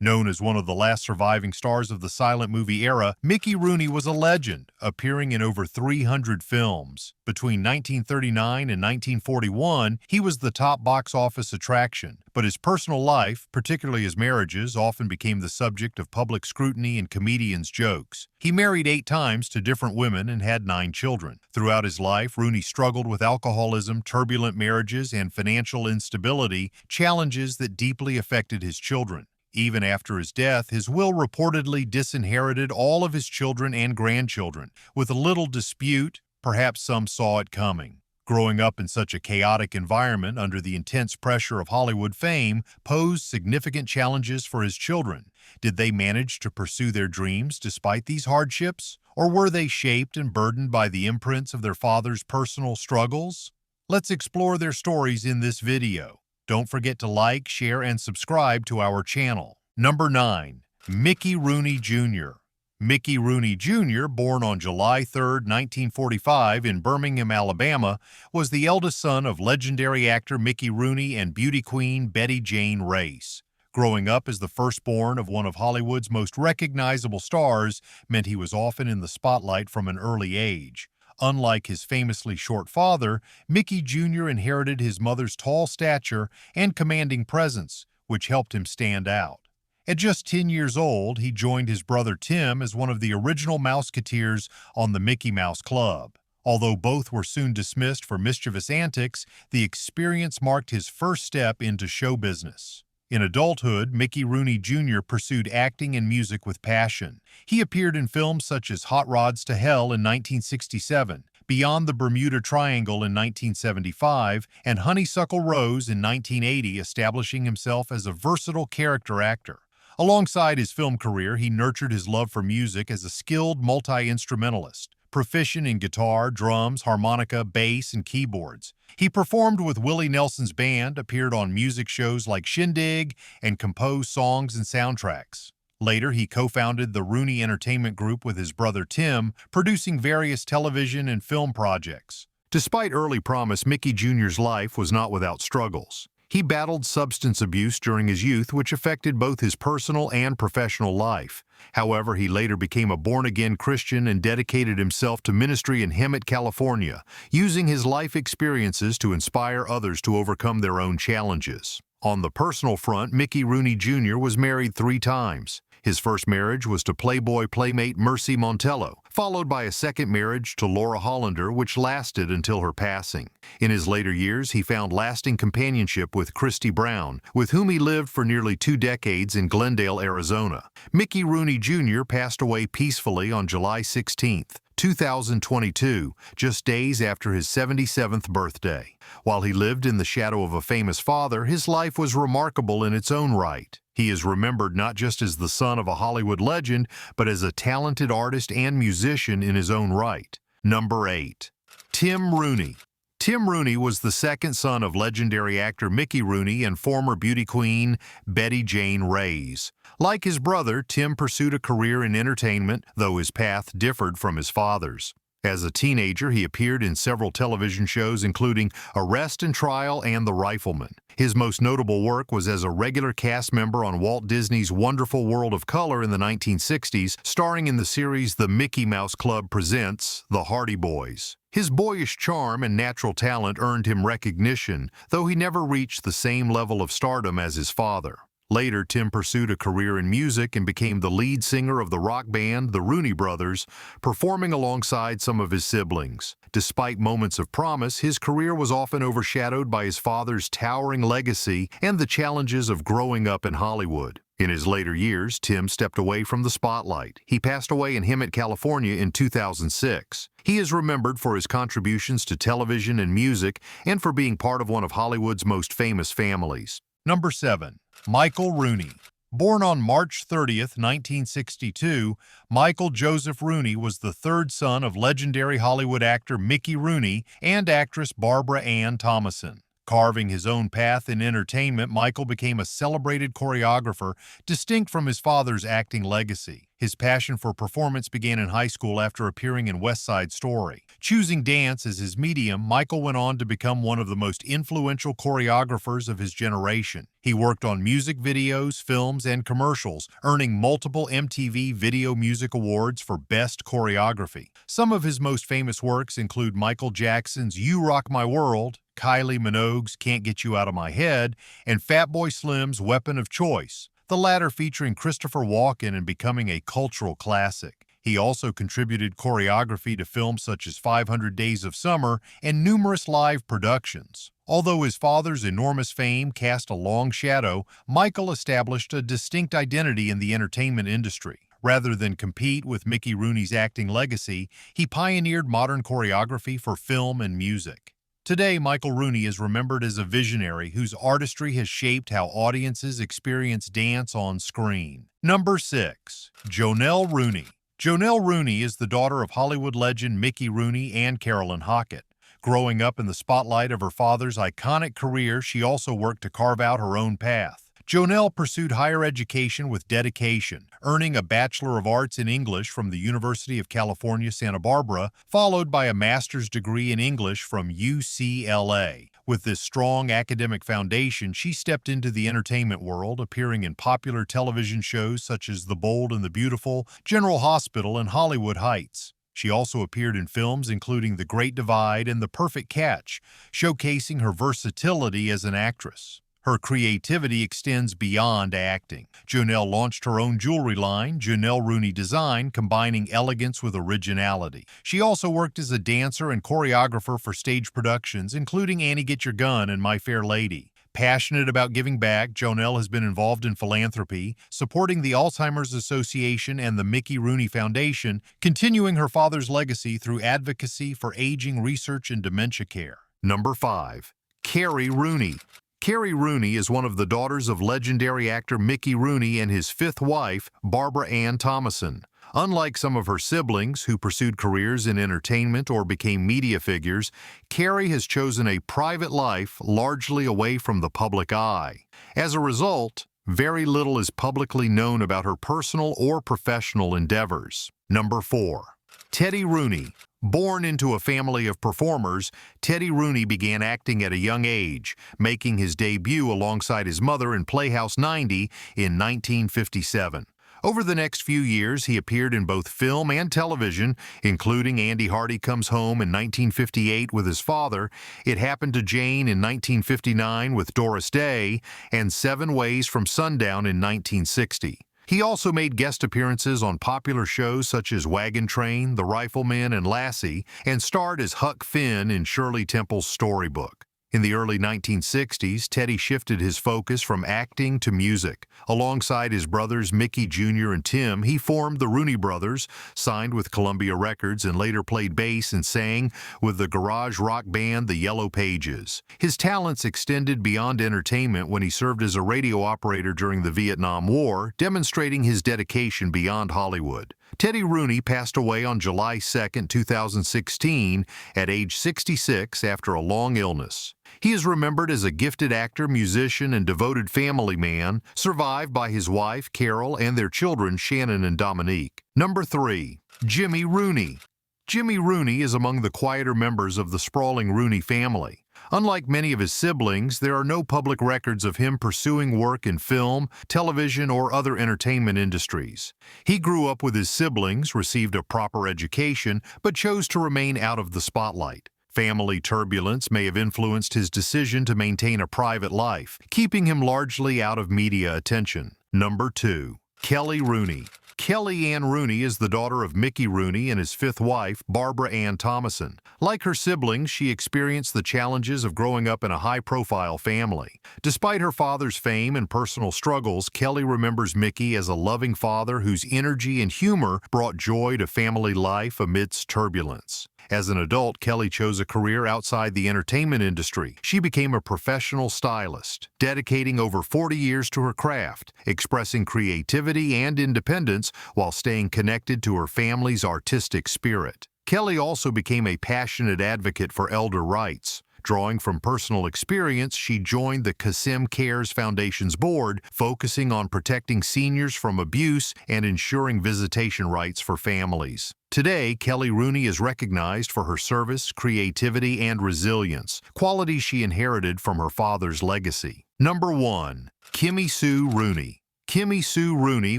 Known as one of the last surviving stars of the silent movie era, Mickey Rooney was a legend, appearing in over 300 films. Between 1939 and 1941, he was the top box office attraction, but his personal life, particularly his marriages, often became the subject of public scrutiny and comedians' jokes. He married 8 times to different women and had 9 children. Throughout his life, Rooney struggled with alcoholism, turbulent marriages, and financial instability, challenges that deeply affected his children. Even after his death, his will reportedly disinherited all of his children and grandchildren. With a little dispute, perhaps some saw it coming. Growing up in such a chaotic environment under the intense pressure of Hollywood fame posed significant challenges for his children. Did they manage to pursue their dreams despite these hardships? Or were they shaped and burdened by the imprints of their father's personal struggles? Let's explore their stories in this video. Don't forget to like, share, and subscribe to our channel. Number 9. Mickey Rooney Jr. Mickey Rooney Jr., born on July 3, 1945 in Birmingham, Alabama, was the eldest son of legendary actor Mickey Rooney and beauty queen Betty Jane Race. Growing up as the firstborn of one of Hollywood's most recognizable stars meant he was often in the spotlight from an early age. Unlike his famously short father, Mickey Jr. inherited his mother's tall stature and commanding presence, which helped him stand out. At just 10 years old, he joined his brother Tim as one of the original Mouseketeers on the Mickey Mouse Club. Although both were soon dismissed for mischievous antics, the experience marked his first step into show business. In adulthood, Mickey Rooney Jr. pursued acting and music with passion. He appeared in films such as Hot Rods to Hell in 1967, Beyond the Bermuda Triangle in 1975, and Honeysuckle Rose in 1980, establishing himself as a versatile character actor. Alongside his film career, he nurtured his love for music as a skilled multi-instrumentalist, proficient in guitar, drums, harmonica, bass, and keyboards. He performed with Willie Nelson's band, appeared on music shows like Shindig, and composed songs and soundtracks. Later, he co-founded the Rooney Entertainment Group with his brother Tim, producing various television and film projects. Despite early promise, Mickey Jr.'s life was not without struggles. He battled substance abuse during his youth, which affected both his personal and professional life. However, he later became a born-again Christian and dedicated himself to ministry in Hemet, California, using his life experiences to inspire others to overcome their own challenges. On the personal front, Mickey Rooney Jr. was married 3 times. His first marriage was to Playboy playmate Mercy Montello, followed by a second marriage to Laura Hollander, which lasted until her passing. In his later years, he found lasting companionship with Christy Brown, with whom he lived for nearly 2 decades in Glendale, Arizona. Mickey Rooney Jr. passed away peacefully on July 16, 2022, just days after his 77th birthday. While he lived in the shadow of a famous father, his life was remarkable in its own right. He is remembered not just as the son of a Hollywood legend, but as a talented artist and musician in his own right. Number 8. Tim Rooney. Tim Rooney was the second son of legendary actor Mickey Rooney and former beauty queen Betty Jane Race. Like his brother, Tim pursued a career in entertainment, though his path differed from his father's. As a teenager, he appeared in several television shows including Arrest and Trial and The Rifleman. His most notable work was as a regular cast member on Walt Disney's Wonderful World of Color in the 1960s, starring in the series The Mickey Mouse Club Presents The Hardy Boys. His boyish charm and natural talent earned him recognition, though he never reached the same level of stardom as his father. Later, Tim pursued a career in music and became the lead singer of the rock band The Rooney Brothers, performing alongside some of his siblings. Despite moments of promise, his career was often overshadowed by his father's towering legacy and the challenges of growing up in Hollywood. In his later years, Tim stepped away from the spotlight. He passed away in Hemet, California in 2006. He is remembered for his contributions to television and music and for being part of one of Hollywood's most famous families. Number 7. Michael Rooney. Born on March 30, 1962, Michael Joseph Rooney was the third son of legendary Hollywood actor Mickey Rooney and actress Barbara Ann Thomason. Carving his own path in entertainment, Michael became a celebrated choreographer distinct from his father's acting legacy. His passion for performance began in high school after appearing in West Side Story. Choosing dance as his medium, Michael went on to become one of the most influential choreographers of his generation. He worked on music videos, films, and commercials, earning multiple MTV Video Music Awards for Best Choreography. Some of his most famous works include Michael Jackson's You Rock My World, Kylie Minogue's Can't Get You Out of My Head, and Fatboy Slim's Weapon of Choice, the latter featuring Christopher Walken and becoming a cultural classic. He also contributed choreography to films such as 500 Days of Summer and numerous live productions. Although his father's enormous fame cast a long shadow, Michael established a distinct identity in the entertainment industry. Rather than compete with Mickey Rooney's acting legacy, he pioneered modern choreography for film and music. Today, Michael Rooney is remembered as a visionary whose artistry has shaped how audiences experience dance on screen. Number 6. Jonelle Rooney. Jonelle Rooney is the daughter of Hollywood legend Mickey Rooney and Carolyn Hockett. Growing up in the spotlight of her father's iconic career, she also worked to carve out her own path. Jonelle pursued higher education with dedication, earning a Bachelor of Arts in English from the University of California, Santa Barbara, followed by a master's degree in English from UCLA. With this strong academic foundation, she stepped into the entertainment world, appearing in popular television shows such as The Bold and the Beautiful, General Hospital, and Hollywood Heights. She also appeared in films including The Great Divide and The Perfect Catch, showcasing her versatility as an actress. Her creativity extends beyond acting. Jonelle launched her own jewelry line, Jonelle Rooney Design, combining elegance with originality. She also worked as a dancer and choreographer for stage productions, including Annie Get Your Gun and My Fair Lady. Passionate about giving back, Jonelle has been involved in philanthropy, supporting the Alzheimer's Association and the Mickey Rooney Foundation, continuing her father's legacy through advocacy for aging research and dementia care. Number 5. Kerry Rooney. Kerry Rooney is one of the daughters of legendary actor Mickey Rooney and his fifth wife, Barbara Ann Thomason. Unlike some of her siblings who pursued careers in entertainment or became media figures, Kerry has chosen a private life largely away from the public eye. As a result, very little is publicly known about her personal or professional endeavors. Number 4. Teddy Rooney. Born into a family of performers, Teddy Rooney began acting at a young age, making his debut alongside his mother in Playhouse 90 in 1957. Over the next few years, he appeared in both film and television, including Andy Hardy Comes Home in 1958 with his father, It Happened to Jane in 1959 with Doris Day, and 7 Ways from Sundown in 1960. He also made guest appearances on popular shows such as Wagon Train, The Rifleman, and Lassie, and starred as Huck Finn in Shirley Temple's Storybook. In the early 1960s, Teddy shifted his focus from acting to music. Alongside his brothers Mickey Jr. and Tim, he formed the Rooney Brothers, signed with Columbia Records, and later played bass and sang with the garage rock band The Yellow Pages. His talents extended beyond entertainment when he served as a radio operator during the Vietnam War, demonstrating his dedication beyond Hollywood. Teddy Rooney passed away on July 2, 2016, at age 66 after a long illness. He is remembered as a gifted actor, musician, and devoted family man, survived by his wife, Carol, and their children, Shannon and Dominique. Number 3. Jimmy Rooney. Jimmy Rooney is among the quieter members of the sprawling Rooney family. Unlike many of his siblings, there are no public records of him pursuing work in film, television, or other entertainment industries. He grew up with his siblings, received a proper education, but chose to remain out of the spotlight. Family turbulence may have influenced his decision to maintain a private life, keeping him largely out of media attention. Number 2. Kerry Rooney. Kerry Ann Rooney is the daughter of Mickey Rooney and his fifth wife, Barbara Ann Thomason. Like her siblings, she experienced the challenges of growing up in a high-profile family. Despite her father's fame and personal struggles, Kerry remembers Mickey as a loving father whose energy and humor brought joy to family life amidst turbulence. As an adult, Kerry chose a career outside the entertainment industry. She became a professional stylist, dedicating over 40 years to her craft, expressing creativity and independence while staying connected to her family's artistic spirit. Kerry also became a passionate advocate for elder rights. Drawing from personal experience, she joined the Kasim Cares Foundation's board, focusing on protecting seniors from abuse and ensuring visitation rights for families. Today, Kerry Rooney is recognized for her service, creativity, and resilience, qualities she inherited from her father's legacy. Number 1. Kerry Rooney. Kerry Rooney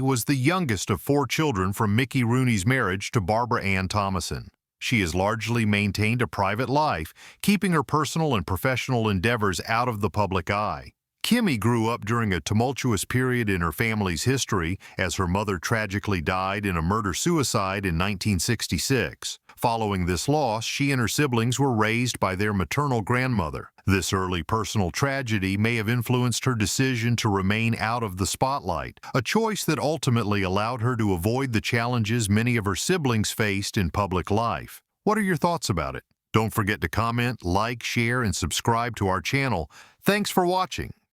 was the youngest of 4 children from Mickey Rooney's marriage to Barbara Ann Thomason. She has largely maintained a private life, keeping her personal and professional endeavors out of the public eye. Kerry grew up during a tumultuous period in her family's history as her mother tragically died in a murder-suicide in 1966. Following this loss, she and her siblings were raised by their maternal grandmother. This early personal tragedy may have influenced her decision to remain out of the spotlight, a choice that ultimately allowed her to avoid the challenges many of her siblings faced in public life. What are your thoughts about it? Don't forget to comment, like, share, and subscribe to our channel. Thanks for watching.